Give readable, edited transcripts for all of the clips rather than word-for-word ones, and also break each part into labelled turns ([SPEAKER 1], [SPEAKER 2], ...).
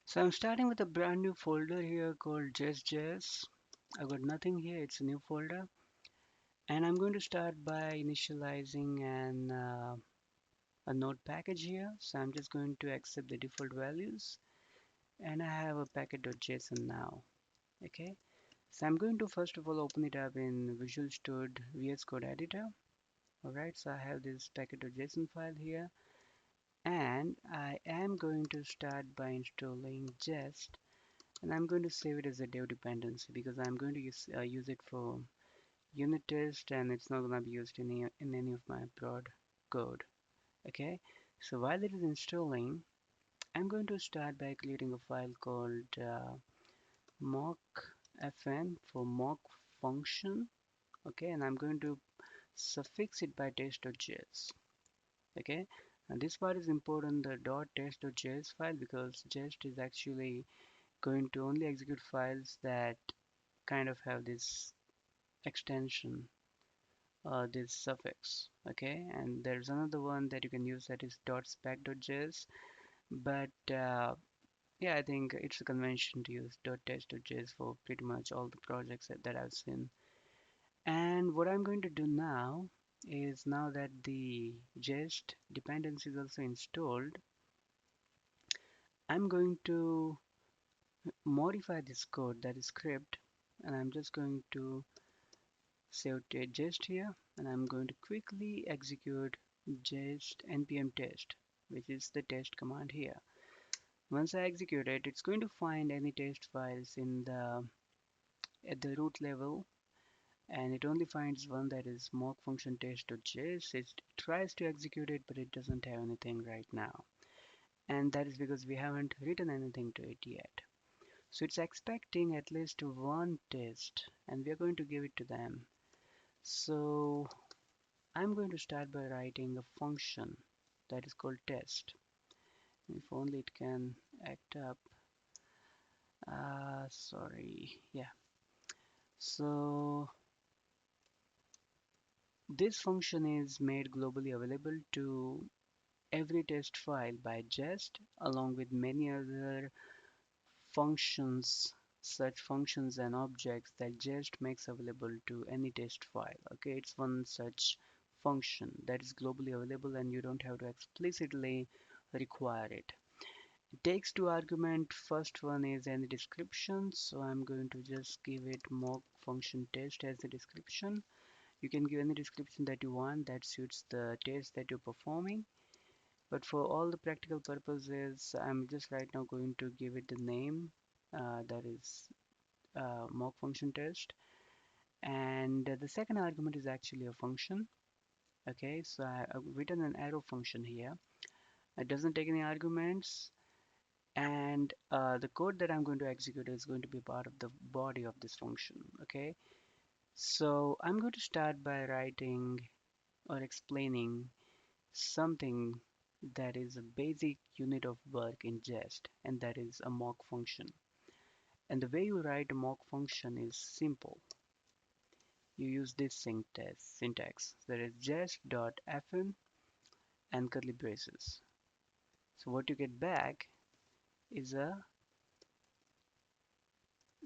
[SPEAKER 1] So I'm starting with a brand new folder here called JestJS. I've got nothing here, it's a new folder. And I'm going to start by initializing a node package here. So I'm just going to accept the default values. And I have a packet.json now. Okay. So I'm going to first of all open it up in Visual Studio VS Code Editor. Alright, so I have this packet.json file here. And I am going to start by installing Jest. And I'm going to save it as a dev dependency because I'm going to use it for unit test and it's not going to be used in any of my prod code. Okay, so while it is installing, I'm going to start by creating a file called mockfn for mock function. Okay, and I'm going to suffix it by test.js. Okay, and this part is important, the .test.js file, because Jest is actually going to only execute files that kind of have this extension, this suffix. Okay, and there's another one that you can use, that is .spec.js, but yeah, I think it's a convention to use .test.js for pretty much all the projects that I've seen. And what I'm going to do now is, now that the Jest dependency is also installed, I'm going to modify this code, that is script, and I'm just going to save Jest here, and I'm going to quickly execute Jest npm test, which is the test command here. Once I execute it, it's going to find any test files in the at the root level, and it only finds one, that is mock function test.js. It tries to execute it, but it doesn't have anything right now, and that is because we haven't written anything to it yet. So it's expecting at least one test, and we are going to give it to them. So I'm going to start by writing a function that is called test. If only it can act up. Sorry. Yeah. So this function is made globally available to every test file by Jest, along with many other functions, such functions and objects that Jest makes available to any test file. Okay, it's one such function that is globally available and you don't have to explicitly require it. It takes two arguments. First one is any description, so I'm going to just give it mock function test as the description. You can give any description that you want that suits the test that you're performing, but for all the practical purposes, I'm just right now going to give it the name, that is mock function test. And the second argument is actually a function. Okay, so I've written an arrow function here. It doesn't take any arguments, and the code that I'm going to execute is going to be part of the body of this function. Okay, so I'm going to start by writing or explaining something that is a basic unit of work in Jest, and that is a mock function. And the way you write a mock function is simple. You use this syntax, that is jest.fn and curly braces. So what you get back is a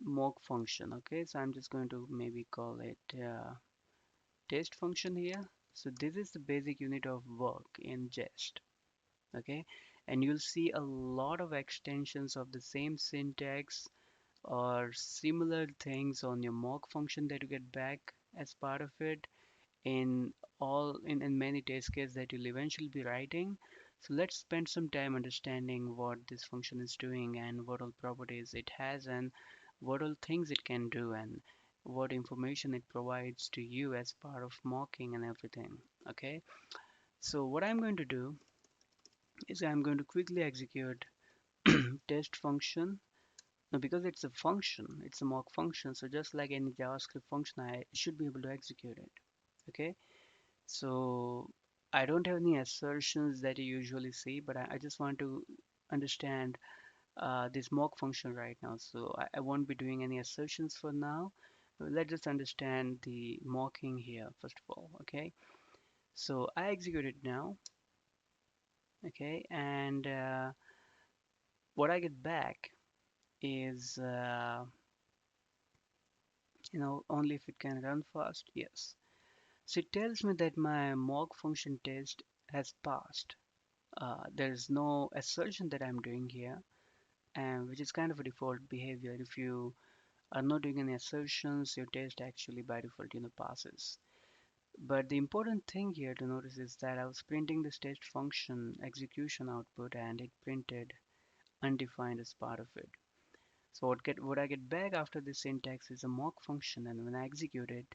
[SPEAKER 1] mock function. Okay, so I'm just going to maybe call it test function here. So this is the basic unit of work in Jest. Okay, and you'll see a lot of extensions of the same syntax or similar things on your mock function that you get back as part of it in many test cases that you'll eventually be writing. So let's spend some time understanding what this function is doing and what all properties it has and what all things it can do and what information it provides to you as part of mocking and everything. Okay, so what I'm going to do is I'm going to quickly execute test function. Now, because it's a function, it's a mock function, so just like any JavaScript function, I should be able to execute it. Okay, so I don't have any assertions that you usually see, but I just want to understand this mock function right now. So I won't be doing any assertions for now. Let's just understand the mocking here first of all. Okay, so I execute it now. Okay, and what I get back is, only if it can run fast. Yes. So it tells me that my mock function test has passed. There is no assertion that I'm doing here, and which is kind of a default behavior. If you are not doing any assertions, your test actually by default, passes. But the important thing here to notice is that I was printing this test function execution output, and it printed undefined as part of it. So what I get back after this syntax is a mock function, and when I execute it,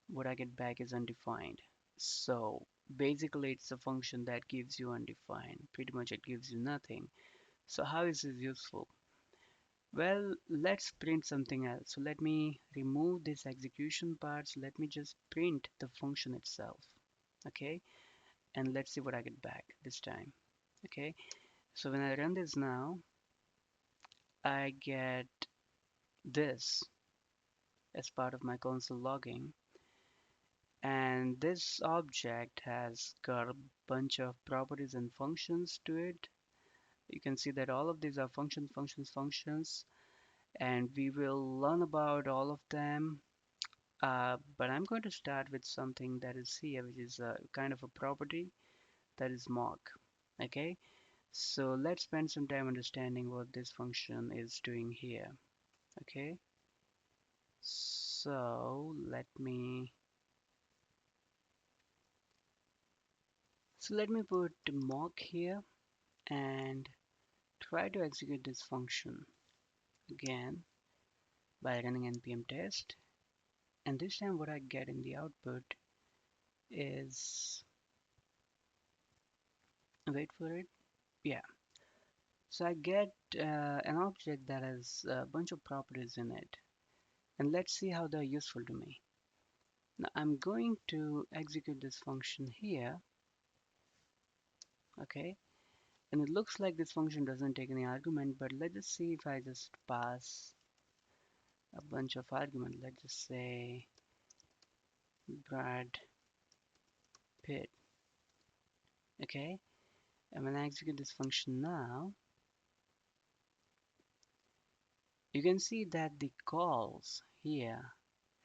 [SPEAKER 1] what I get back is undefined. So basically, it's a function that gives you undefined. Pretty much, it gives you nothing. So how is this useful? Well, let's print something else. So let me remove this execution part. So let me just print the function itself. Okay, and let's see what I get back this time. Okay, so when I run this now, I get this as part of my console logging, and this object has got a bunch of properties and functions to it. You can see that all of these are functions, and we will learn about all of them. But I'm going to start with something that is here, which is a kind of a property that is mock. Okay, so let's spend some time understanding what this function is doing here. Okay, so let me put mock here and try to execute this function again by running npm test. And this time what I get in the output is, wait for it, yeah. So I get an object that has a bunch of properties in it. And let's see how they're useful to me. Now I'm going to execute this function here, okay? And it looks like this function doesn't take any argument, but let's just see if I just pass a bunch of argument. Let's just say Brad Pitt, okay? And when I execute this function now, you can see that the calls here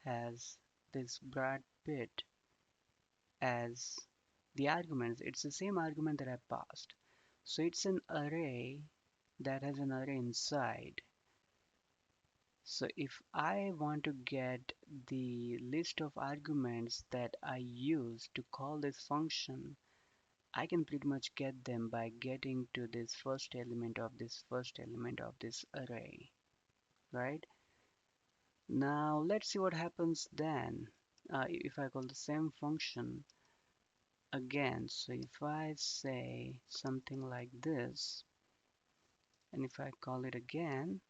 [SPEAKER 1] has this Brad Pitt as the arguments. It's the same argument that I passed. So it's an array that has an array inside. So if I want to get the list of arguments that I use to call this function, I can pretty much get them by getting to this first element of this array, right? Now let's see what happens then if I call the same function again. So if I say something like this, and if I call it again,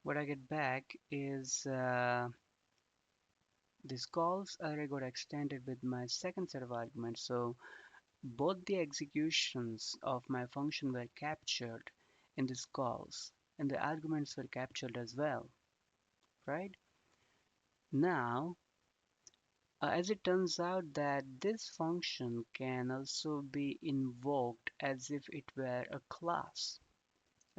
[SPEAKER 1] what I get back is this calls array got extended with my second set of arguments. So both the executions of my function were captured in this calls, and the arguments were captured as well, right? Now, as it turns out that this function can also be invoked as if it were a class.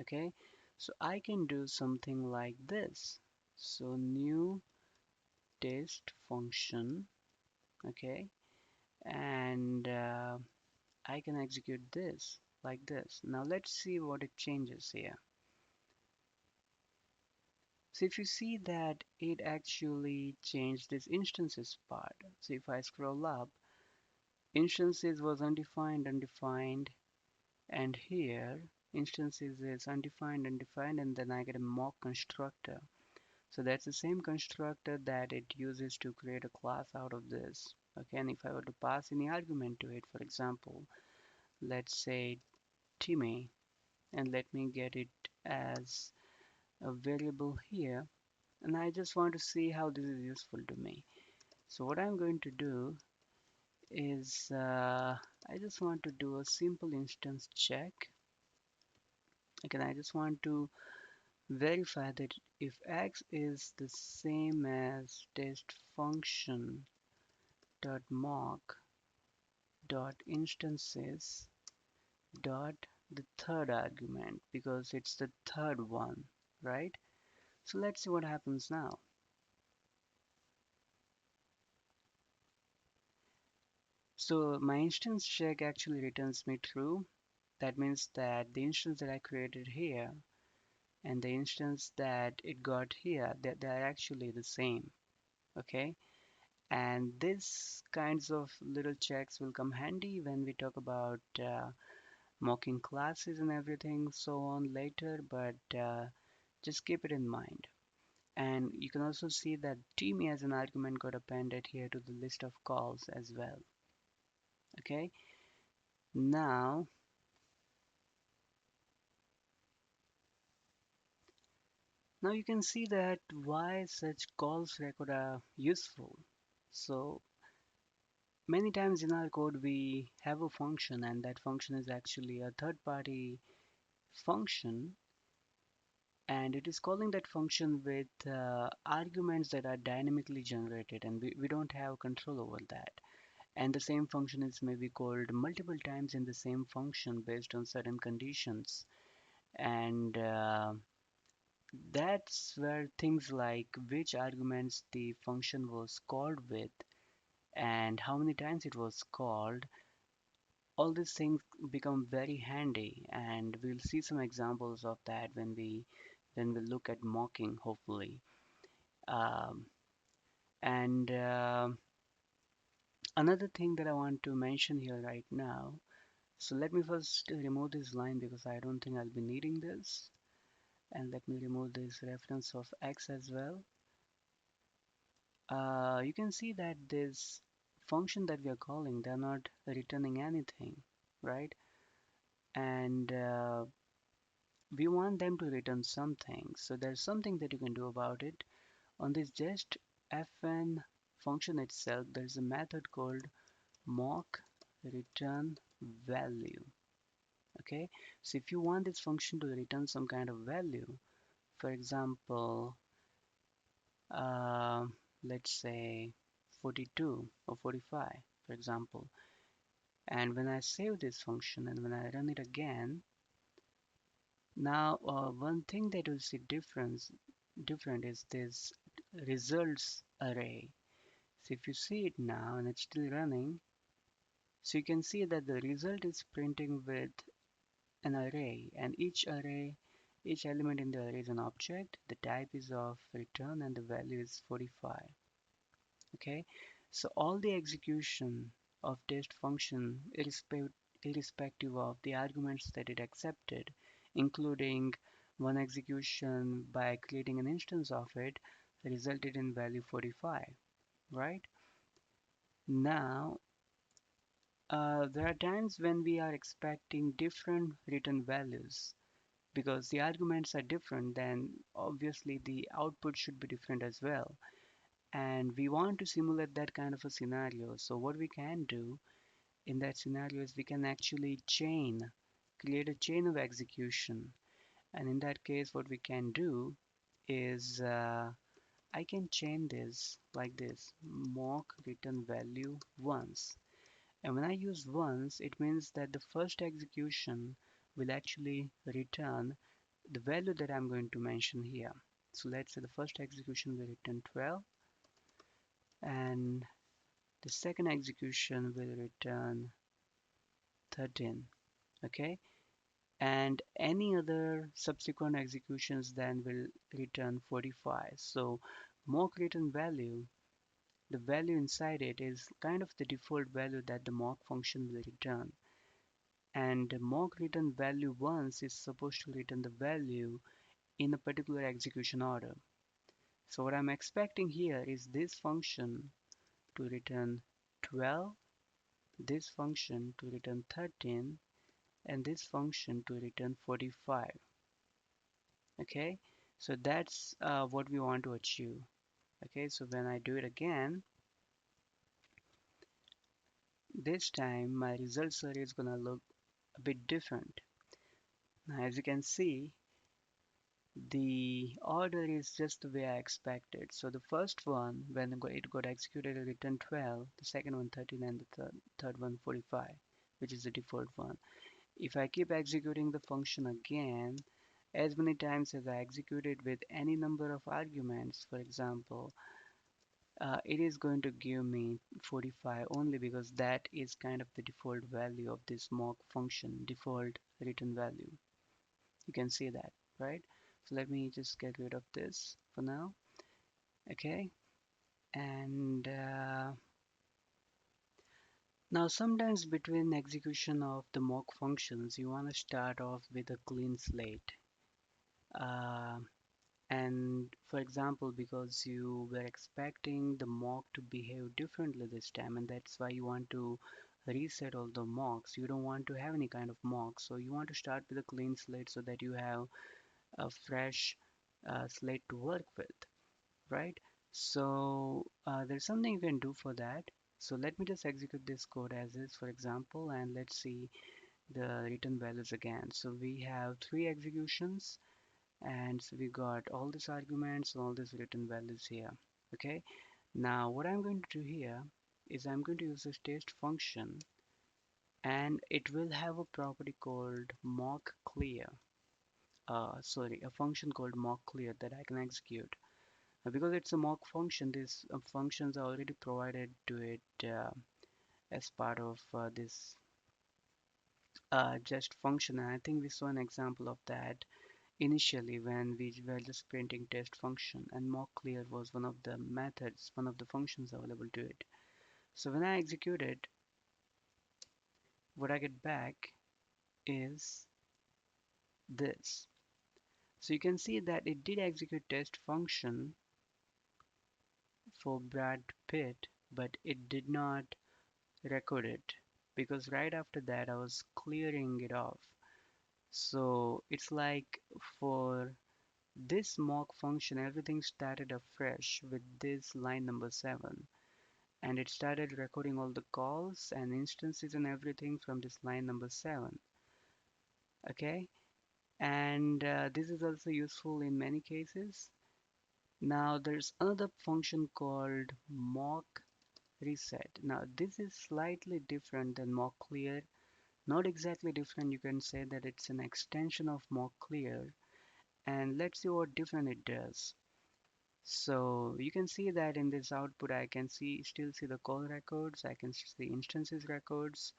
[SPEAKER 1] Okay, so I can do something like this. So new test function, okay, and I can execute this like this. Now let's see what it changes here. So if you see that it actually changed this instances part. So if I scroll up, instances was undefined, and here instances is undefined, and then I get a mock constructor. So that's the same constructor that it uses to create a class out of this. Okay, and if I were to pass any argument to it, for example, let's say Timmy, and let me get it as a variable here, and I just want to see how this is useful to me. So what I'm going to do is I just want to do a simple instance check. Again, I just want to verify that if x is the same as test function dot mock dot instances, dot the third argument because it's the third one, right? So let's see what happens now. So my instance check actually returns me true. That means that the instance that I created here and the instance that it got here, that they are actually the same. Okay, and this kinds of little checks will come handy when we talk about mocking classes and everything so on later, but just keep it in mind. And you can also see that team as an argument got appended here to the list of calls as well. Okay, now you can see that why such calls record are useful. So many times in our code we have a function and that function is actually a third party function, and it is calling that function with arguments that are dynamically generated, and we don't have control over that. And the same function is maybe called multiple times in the same function based on certain conditions. And that's where things like which arguments the function was called with and how many times it was called, all these things become very handy, and we'll see some examples of that when we look at mocking, hopefully. Um, and Another thing that I want to mention here right now. So let me first remove this line because I don't think I'll be needing this. And let me remove this reference of X as well. You can see that this function that we are calling, they're not returning anything, right? And we want them to return something. So there's something that you can do about it. On this just fn function itself, there's a method called mock return value. Okay, so if you want this function to return some kind of value, for example, uh, let's say 42 or 45, for example, and when I save this function and when I run it again, now one thing that you'll see different is this results array. So if you see it now and it's still running, so you can see that the result is printing with an array, and each element in the array is an object. The type is of return and the value is 45. Okay, so all the execution of test function irrespective of the arguments that it accepted, including one execution by creating an instance of it, resulted in value 45, right? Now, there are times when we are expecting different return values because the arguments are different, then obviously the output should be different as well. And we want to simulate that kind of a scenario. So what we can do in that scenario is we can actually create a chain of execution. And in that case, what we can do is I can chain this like this, mock return value once. And when I use once, it means that the first execution will actually return the value that I'm going to mention here. So let's say the first execution will return 12 and the second execution will return 13. Okay, and any other subsequent executions then will return 45. So mock return value, the value inside it is kind of the default value that the mock function will return. And the mock return value once is supposed to return the value in a particular execution order. So what I'm expecting here is this function to return 12, this function to return 13, and this function to return 45. Okay, so that's what we want to achieve. Okay, so when I do it again, this time my results array is gonna look a bit different. Now, as you can see, the order is just the way I expected. So the first one, when it got executed, it returned 12, the second one 13, and the third one 45, which is the default one. If I keep executing the function again, as many times as I execute it with any number of arguments, for example, it is going to give me 45 only because that is kind of the default value of this mock function, default return value. You can see that, right? So let me just get rid of this for now. Okay, and now sometimes between execution of the mock functions, you want to start off with a clean slate. Uh, and for example, because you were expecting the mock to behave differently this time, and that's why you want to reset all the mocks. You don't want to have any kind of mock, so you want to start with a clean slate so that you have a fresh slate to work with, right? So there's something you can do for that. So let me just execute this code as is, for example, and let's see the return values again. So we have three executions, and so we got all these arguments and all these return values here. Okay, now what I'm going to do here is I'm going to use this test function, and it will have a property called mock clear. Sorry, a function called mock clear that I can execute. Because it's a mock function, these functions are already provided to it as part of this just function. And I think we saw an example of that initially when we were just printing test function, and mock clear was one of the methods, one of the functions available to it. So when I execute it, what I get back is this. So you can see that it did execute test function for Brad Pitt, but it did not record it because right after that I was clearing it off. So it's like for this mock function, everything started afresh with this line number 7, and it started recording all the calls and instances and everything from this line number 7. Okay, and this is also useful in many cases. Now there's another function called mock reset. Now this is slightly different than mock clear. Not exactly different, you can say that it's an extension of mock clear, and let's see what different it does. So you can see that in this output I can still see the call records, I can see instances records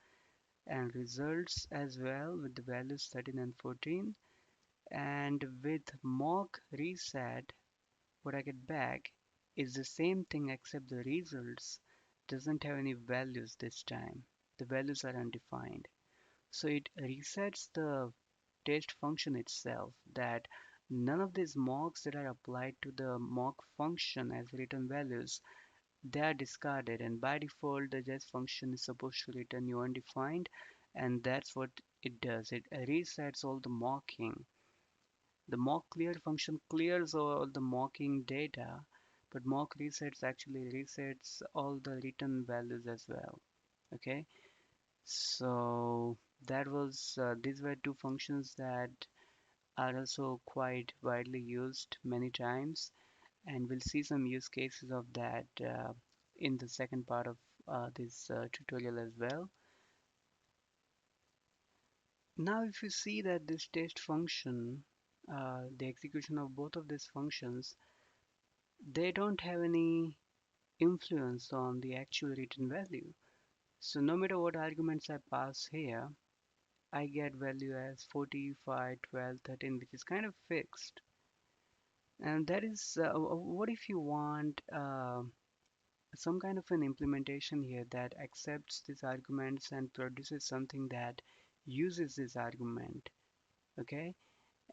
[SPEAKER 1] and results as well with the values 13 and 14. And with mock reset, what I get back is the same thing except the results doesn't have any values this time. The values are undefined. So it resets the test function itself, that none of these mocks that are applied to the mock function as return values, they are discarded, and by default the Jest function is supposed to return new undefined, and that's what it does. It resets all the mocking. The mock clear function clears all the mocking data, but mock resets actually resets all the return values as well. Okay, so that was these were two functions that are also quite widely used many times, and we'll see some use cases of that in the second part of this tutorial as well. Now if you see that this test function, the execution of both of these functions, they don't have any influence on the actual return value. So no matter what arguments I pass here, I get value as 45, 12, 13, which is kind of fixed. And that is, what if you want some kind of an implementation here that accepts these arguments and produces something that uses this argument, okay?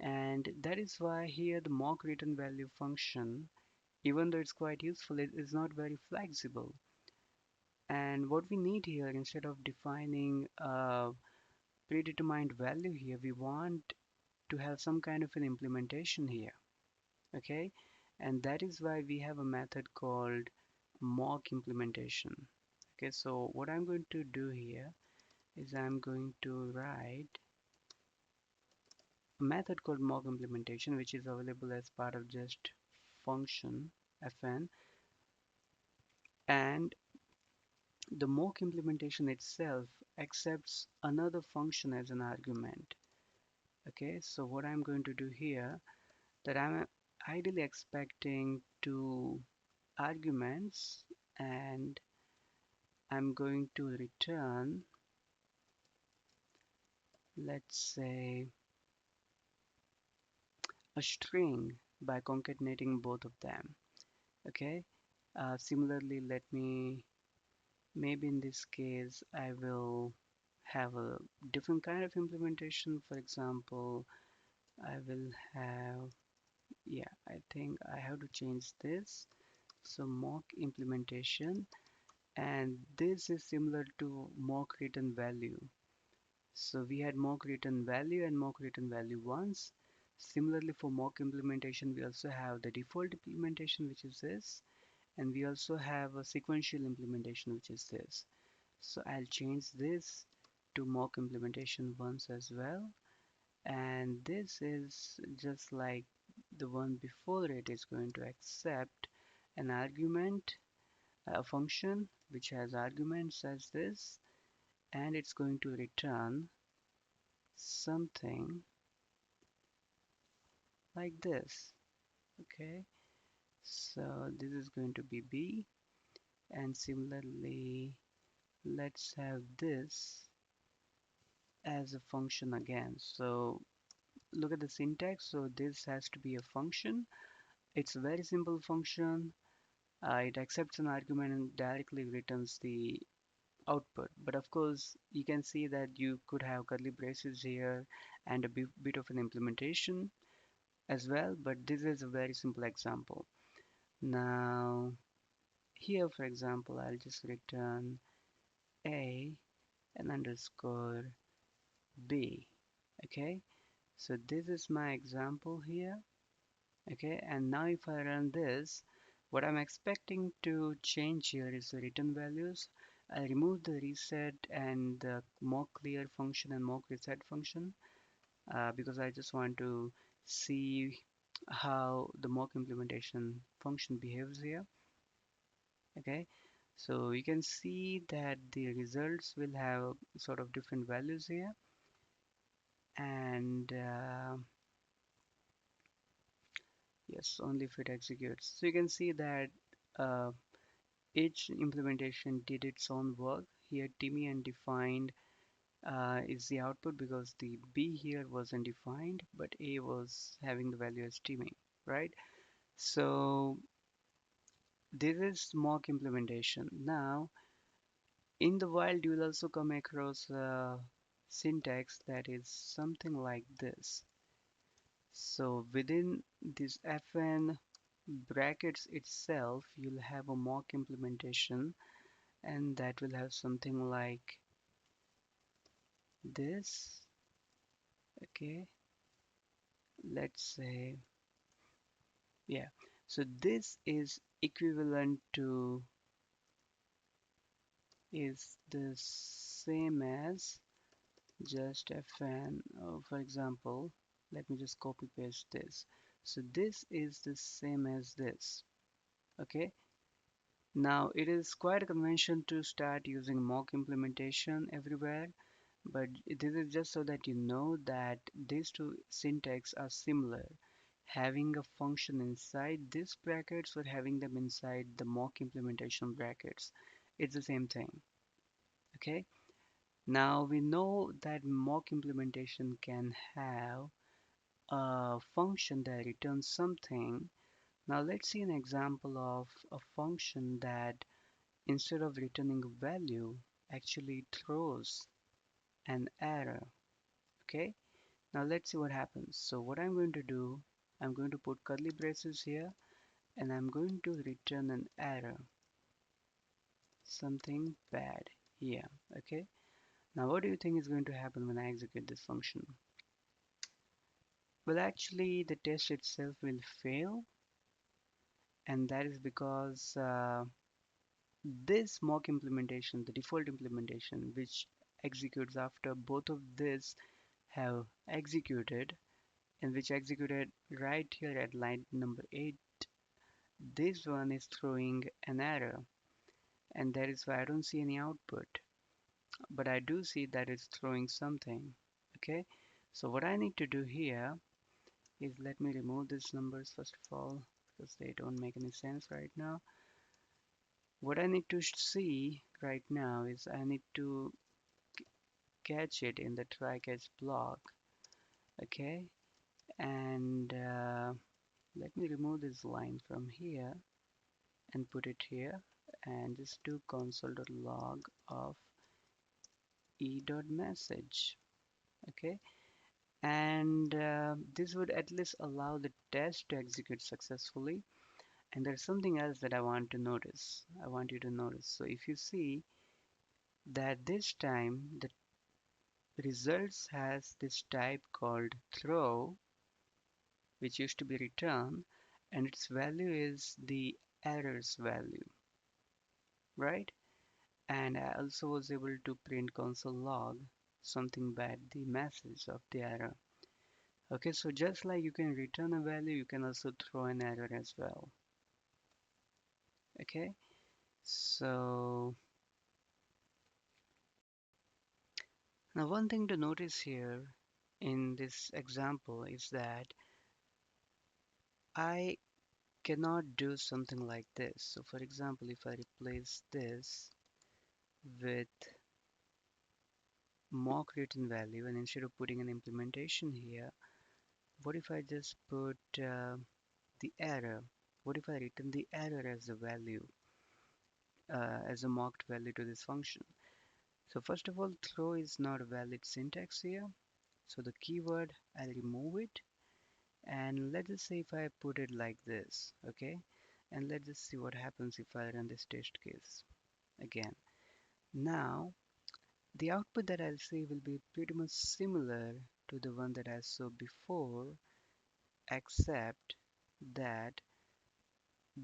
[SPEAKER 1] And that is why here the mock return value function, even though it's quite useful, it is not very flexible. And what we need here, instead of defining a predetermined value here, we want to have some kind of an implementation here, okay? And that is why we have a method called mock implementation. Okay, so what I'm going to do here is I'm going to write a method called mock implementation, which is available as part of just function fn, and the mock implementation itself accepts another function as an argument. Okay, so what I'm going to do here, that I'm ideally expecting two arguments, and I'm going to return, let's say, a string by concatenating both of them. Okay, similarly, let me, maybe in this case, I will have a different kind of implementation. For example, I will have, yeah, I think I have to change this. So mock implementation, and this is similar to mock return value. So we had mock return value and mock return value once. Similarly, for mock implementation, we also have the default implementation, which is this, and we also have a sequential implementation, which is this. So I'll change this to mock implementation once as well, and this is just like the one before it, is going to accept an argument, a function which has arguments as this, and it's going to return something like this. Okay, so this is going to be B, and similarly, let's have this as a function again. So look at the syntax. So this has to be a function. It's a very simple function. It accepts an argument and directly returns the output. But of course, you can see that you could have curly braces here and a bit of an implementation as well. But this is a very simple example. Now, here, for example, I'll just return A and underscore B. Okay, so this is my example here. Okay, and now if I run this, what I'm expecting to change here is the return values. I remove the reset and the mock clear function and mock reset function because I just want to see how the mock implementation function behaves here. Okay, so you can see that the results will have sort of different values here, and yes, only if it executes. So you can see that uh, each implementation did its own work. Here, Timmy and defined is the output because the B here wasn't defined, but A was having the value as Timmy, right? So this is mock implementation. Now, in the wild, you will also come across syntax that is something like this. So within this FN brackets itself, you'll have a mock implementation, and that will have something like this. Okay, let's say, yeah. So this is equivalent to, is the same as just fn. For example, let me just copy paste this. So this is the same as this. Okay, now it is quite a convention to start using mock implementation everywhere, but this is just so that you know that these two syntax are similar. Having a function inside these brackets or having them inside the mock implementation brackets, it's the same thing. Okay, now we know that mock implementation can have a function that returns something. Now let's see an example of a function that instead of returning a value actually throws an error. Okay, now let's see what happens. So what I'm going to do, I'm going to put curly braces here, and I'm going to return an error, something bad here. Okay, now what do you think is going to happen when I execute this function? Well, actually the test itself will fail, and that is because this mock implementation, the default implementation which executes after both of this have executed, and which executed right here at line number 8, this one is throwing an error. and that is why I don't see any output, but I do see that it's throwing something. Okay, so what I need to do here is, let me remove these numbers first of all, because they don't make any sense right now. What I need to see right now is I need to catch it in the try catch block. Okay, and let me remove this line from here and put it here, and just do console.log of e.message. Okay, and this would at least allow the test to execute successfully. And there's something else that I want to notice. I want you to notice. So if you see that this time the results has this type called throw, which used to be return, and its value is the error's value, right? And I also was able to print console log something bad, the message of the error. Okay, so just like you can return a value, you can also throw an error as well. Okay, so now one thing to notice here in this example is that I cannot do something like this. So for example, if I replace this with mock written value, and instead of putting an implementation here, what if I just put the error? What if I return the error as a value, as a mocked value to this function? So first of all, throw is not a valid syntax here. So the keyword, I'll remove it. And let's just say if I put it like this, okay? And let's just see what happens if I run this test case again. Now, the output that I'll see will be pretty much similar to the one that I saw before, except that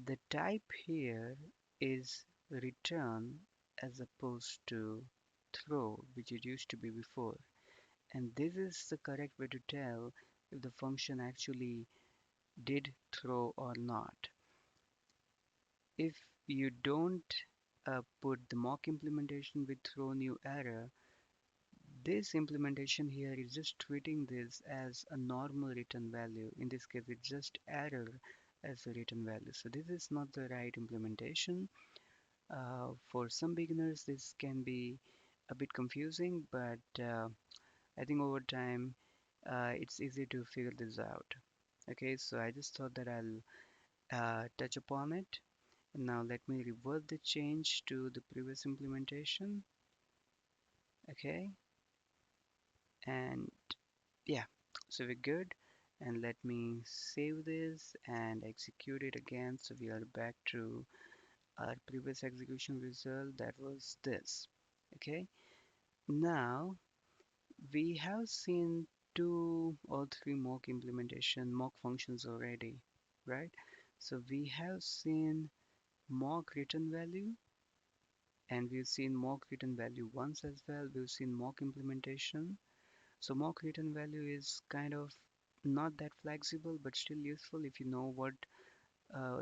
[SPEAKER 1] the type here is return as opposed to throw, which it used to be before. And this is the correct way to tell if the function actually did throw or not. If you don't put the mock implementation with throw new error, this implementation here is just treating this as a normal return value. In this case, it's just error as a return value. So this is not the right implementation. For some beginners, this can be a bit confusing, but I think over time, it's easy to figure this out. Okay, so I just thought that I'll touch upon it. Now let me revert the change to the previous implementation. Okay, and yeah, so we're good. And let me save this and execute it again. So we are back to our previous execution result, that was this. Okay, now we have seen two or three mock functions already, right? So we have seen mock return value, and we've seen mock return value once as well. We've seen mock implementation. So mock return value is kind of not that flexible, but still useful if you know what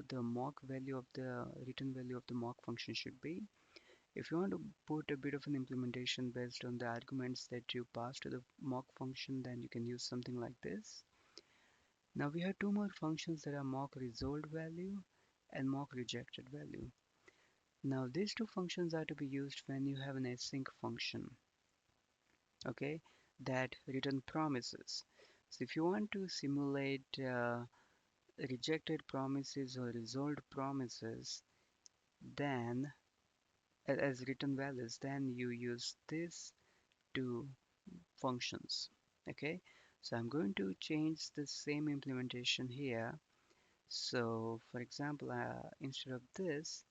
[SPEAKER 1] the mock value of the return value of the mock function should be. If you want to put a bit of an implementation based on the arguments that you pass to the mock function, then you can use something like this. Now we have two more functions that are mock resolved value and mock rejected value. Now these two functions are to be used when you have an async function, okay, that return promises. So if you want to simulate rejected promises or resolved promises, then as return values, then you use these two functions. Okay, so I'm going to change the same implementation here. So for example, instead of this,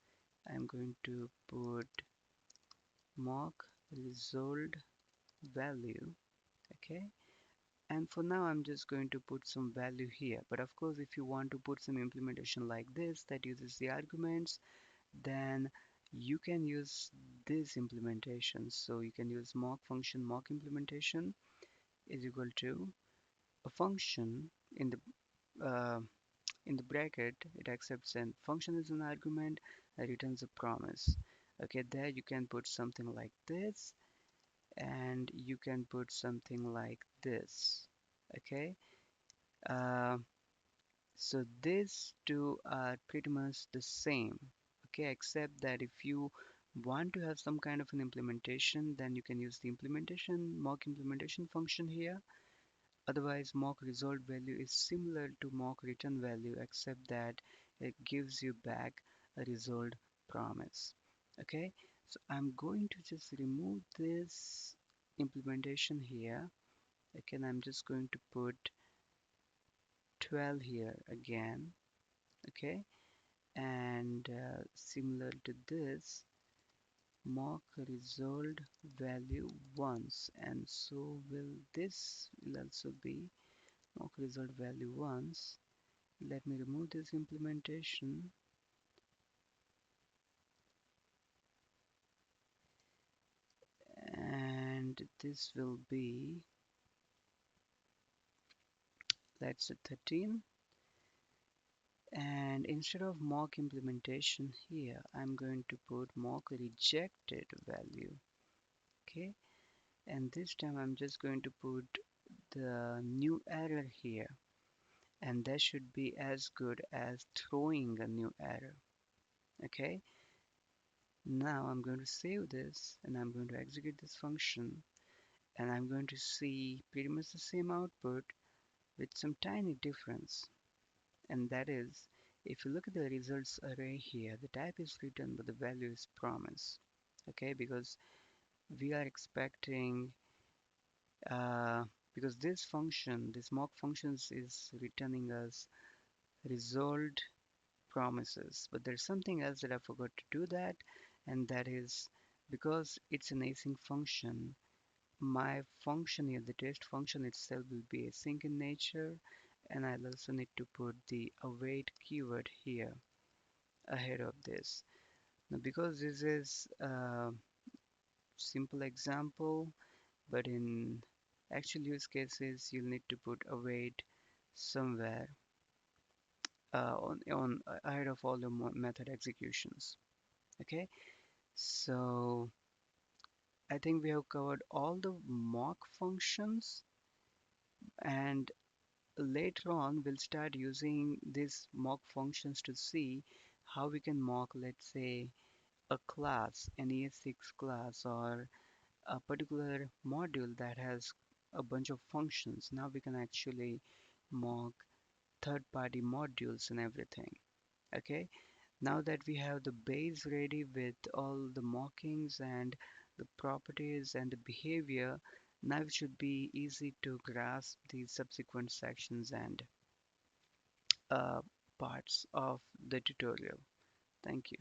[SPEAKER 1] I'm going to put mock resolved value. Okay, and for now I'm just going to put some value here, but of course if you want to put some implementation like this that uses the arguments, then you can use this implementation. So you can use mock function mock implementation is equal to a function in the bracket, it accepts an function as an argument that returns a promise. Okay, there you can put something like this, and you can put something like this. Okay, uh, so these two are pretty much the same. Okay, except that if you want to have some kind of an implementation, then you can use the implementation mock implementation function here. Otherwise, mock result value is similar to mock return value, except that it gives you back a result promise. Okay, so I'm going to just remove this implementation here. Again, I'm just going to put 12 here again. Okay, and similar to this, mock result value once, and so will this will also be mock result value once. Let me remove this implementation, and this will be, let's say, 13. And instead of mock implementation here, I'm going to put mock rejected value. Okay, and this time I'm just going to put the new error here, and that should be as good as throwing a new error. Okay, now I'm going to save this, and I'm going to execute this function, and I'm going to see pretty much the same output with some tiny difference. And that is, if you look at the results array here, the type is return but the value is promise. Okay, because we are expecting uh, because this function, this mock functions, is returning us result promises, but there's something else that I forgot to do that, and that is, because it's an async function, my function here, the test function itself, will be async in nature, and I'll also need to put the await keyword here ahead of this. Now, because this is a simple example, but in actual use cases, you'll need to put await somewhere on ahead of all the method executions. Okay, so I think we have covered all the mock functions, and later on we'll start using these mock functions to see how we can mock, let's say, a class, an ES6 class, or a particular module that has a bunch of functions. Now we can actually mock third-party modules and everything. Okay, now that we have the base ready with all the mockings and the properties and the behavior, now it should be easy to grasp the subsequent sections and uh, parts of the tutorial. Thank you.